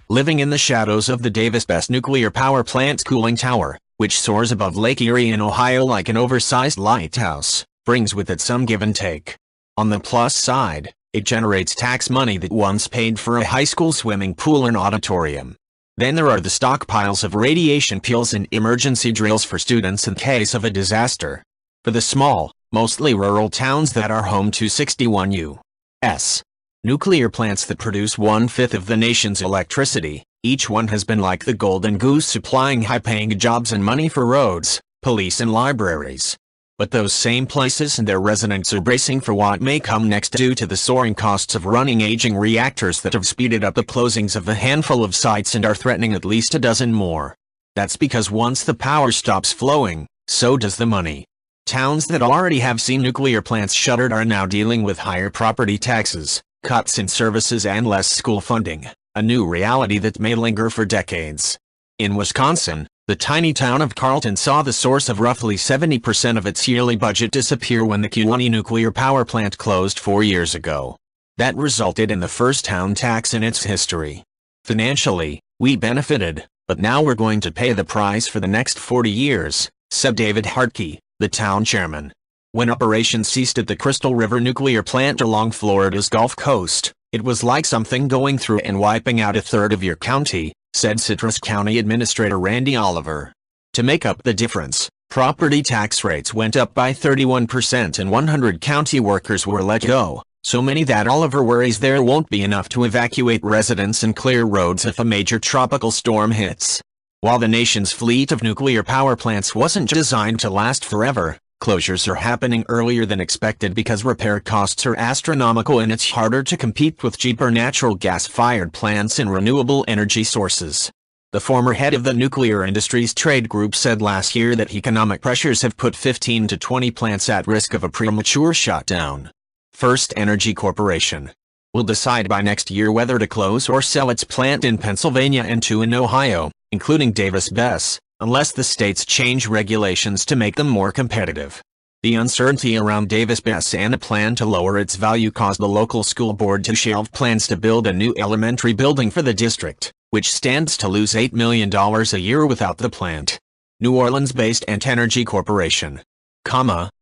Living in the shadows of the Davis-Besse nuclear power plant's cooling tower, which soars above Lake Erie in Ohio like an oversized lighthouse, brings with it some give and take. On the plus side, it generates tax money that once paid for a high school swimming pool and auditorium. Then there are the stockpiles of radiation pills and emergency drills for students in case of a disaster. For the small, mostly rural towns that are home to 61 U.S. nuclear plants that produce 1/5 of the nation's electricity, each one has been like the golden goose supplying high-paying jobs and money for roads, police and libraries. But those same places and their residents are bracing for what may come next due to the soaring costs of running aging reactors that have speeded up the closings of a handful of sites and are threatening at least a dozen more. That's because once the power stops flowing, so does the money. Towns that already have seen nuclear plants shuttered are now dealing with higher property taxes, cuts in services and less school funding, a new reality that may linger for decades. In Wisconsin, the tiny town of Carlton saw the source of roughly 70% of its yearly budget disappear when the Kewanee nuclear power plant closed 4 years ago. That resulted in the first town tax in its history. Financially, we benefited, but now we're going to pay the price for the next 40 years, said David Hartke, the town chairman. When operations ceased at the Crystal River nuclear plant along Florida's Gulf Coast, it was like something going through and wiping out a third of your county, said Citrus County Administrator Randy Oliver. To make up the difference, property tax rates went up by 31% and 100 county workers were let go, so many that Oliver worries there won't be enough to evacuate residents and clear roads if a major tropical storm hits. While the nation's fleet of nuclear power plants wasn't designed to last forever, closures are happening earlier than expected because repair costs are astronomical and it's harder to compete with cheaper natural gas-fired plants and renewable energy sources. The former head of the Nuclear Industries Trade Group said last year that economic pressures have put 15 to 20 plants at risk of a premature shutdown. First Energy Corporation will decide by next year whether to close or sell its plant in Pennsylvania and two in Ohio, including Davis-Besse, unless the states change regulations to make them more competitive. The uncertainty around Davis-Besse and a plan to lower its value caused the local school board to shelve plans to build a new elementary building for the district, which stands to lose $8 million a year without the plant. New Orleans-based Ant Energy Corporation,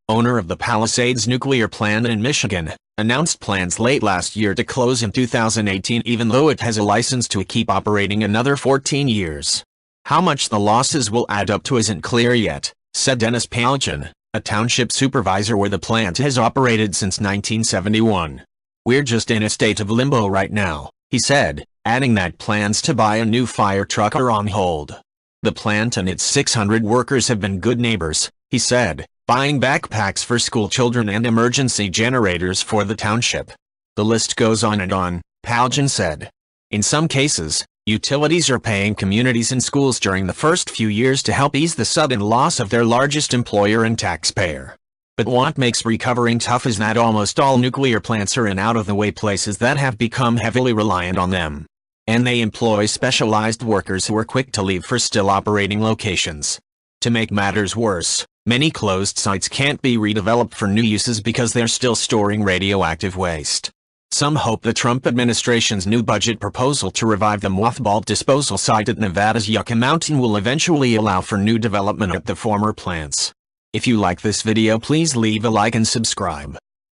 owner of the Palisades nuclear plant in Michigan, announced plans late last year to close in 2018 even though it has a license to keep operating another 14 years. How much the losses will add up to isn't clear yet, said Dennis Paljan, a township supervisor where the plant has operated since 1971. We're just in a state of limbo right now, he said, adding that plans to buy a new fire truck are on hold. The plant and its 600 workers have been good neighbors, he said, buying backpacks for school children and emergency generators for the township. The list goes on and on, Paljan said. In some cases, utilities are paying communities and schools during the first few years to help ease the sudden loss of their largest employer and taxpayer. But what makes recovering tough is that almost all nuclear plants are in out-of-the-way places that have become heavily reliant on them. And they employ specialized workers who are quick to leave for still operating locations. To make matters worse, many closed sites can't be redeveloped for new uses because they're still storing radioactive waste. Some hope the Trump administration's new budget proposal to revive the mothballed disposal site at Nevada's Yucca Mountain will eventually allow for new development at the former plants. If you like this video, please leave a like and subscribe.